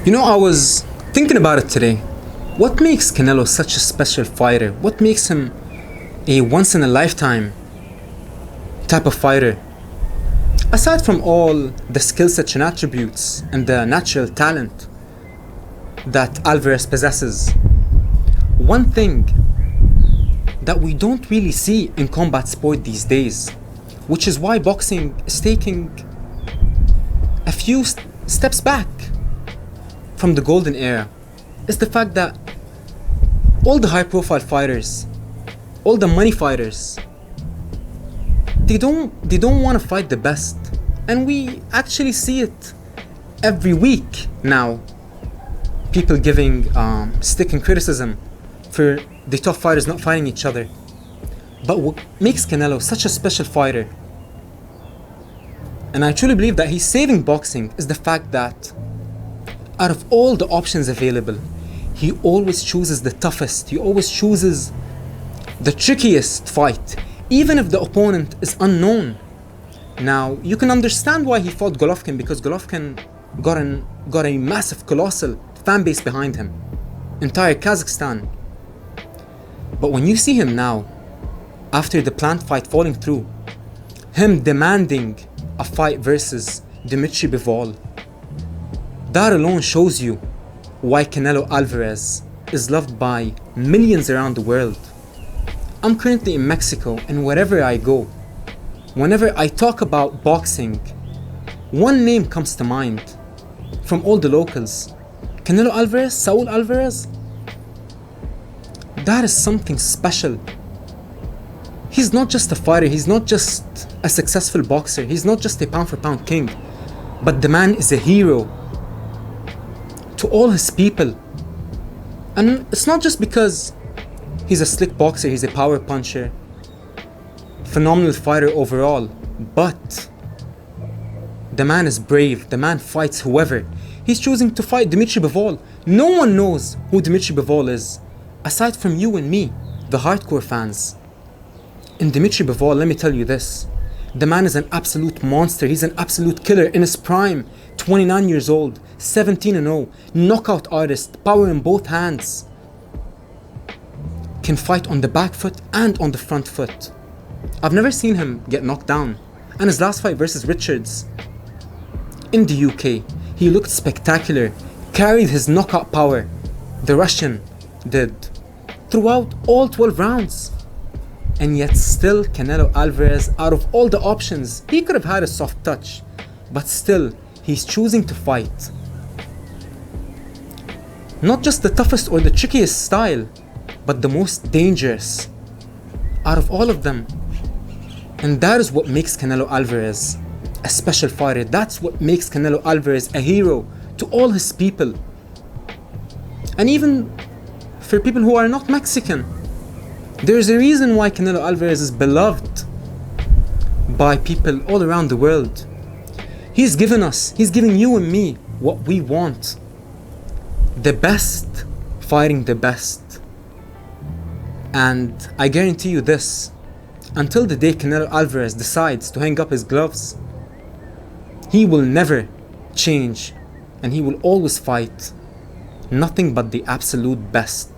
I was thinking about it today. What makes Canelo such a special fighter? What makes him a once in a lifetime type of fighter? Aside from all the skill sets and attributes and the natural talent that Alvarez possesses, one thing that we don't really see in combat sport these days, which is why boxing is taking a few steps back from the golden era, is the fact that all the high profile fighters, all the money fighters, they don't want to fight the best. And we actually see it every week now. People giving stick and criticism for the top fighters not fighting each other. But what makes Canelo such a special fighter, and I truly believe that he's saving boxing, is the fact that out of all the options available, he always chooses the toughest, he always chooses the trickiest fight, even if the opponent is unknown. Now, you can understand why he fought Golovkin, because Golovkin got a massive, colossal fan base behind him, entire Kazakhstan. But when you see him now, after the planned fight falling through, him demanding a fight versus Dmitry Bivol, that alone shows you why Canelo Alvarez is loved by millions around the world. I'm currently in Mexico, and wherever I go, whenever I talk about boxing, one name comes to mind from all the locals: Canelo Alvarez, Saul Alvarez. That is something special. He's not just a fighter, he's not just a successful boxer, he's not just a pound for pound king, but the man is a hero to all his people. And it's not just because he's a slick boxer, he's a power puncher, phenomenal fighter overall, but the man is brave, the man fights whoever. He's choosing to fight Dmitry Bivol. No one knows who Dmitry Bivol is, aside from you and me, the hardcore fans. And Dmitry Bivol, let me tell you this, the man is an absolute monster, he's an absolute killer in his prime, 29 years old, 17-0, knockout artist, power in both hands. Can fight on the back foot and on the front foot. I've never seen him get knocked down. And his last fight versus Richards in the UK, he looked spectacular, carried his knockout power, the Russian did, throughout all 12 rounds. And yet still Canelo Alvarez, out of all the options, he could have had a soft touch, but still he's choosing to fight not just the toughest or the trickiest style, but the most dangerous out of all of them. And that is what makes Canelo Alvarez a special fighter. That's what makes Canelo Alvarez a hero to all his people. And even for people who are not Mexican, there's a reason why Canelo Alvarez is beloved by people all around the world. He's giving you and me what we want. The best fighting the best. And I guarantee you this, until the day Canelo Alvarez decides to hang up his gloves, he will never change, and he will always fight nothing but the absolute best.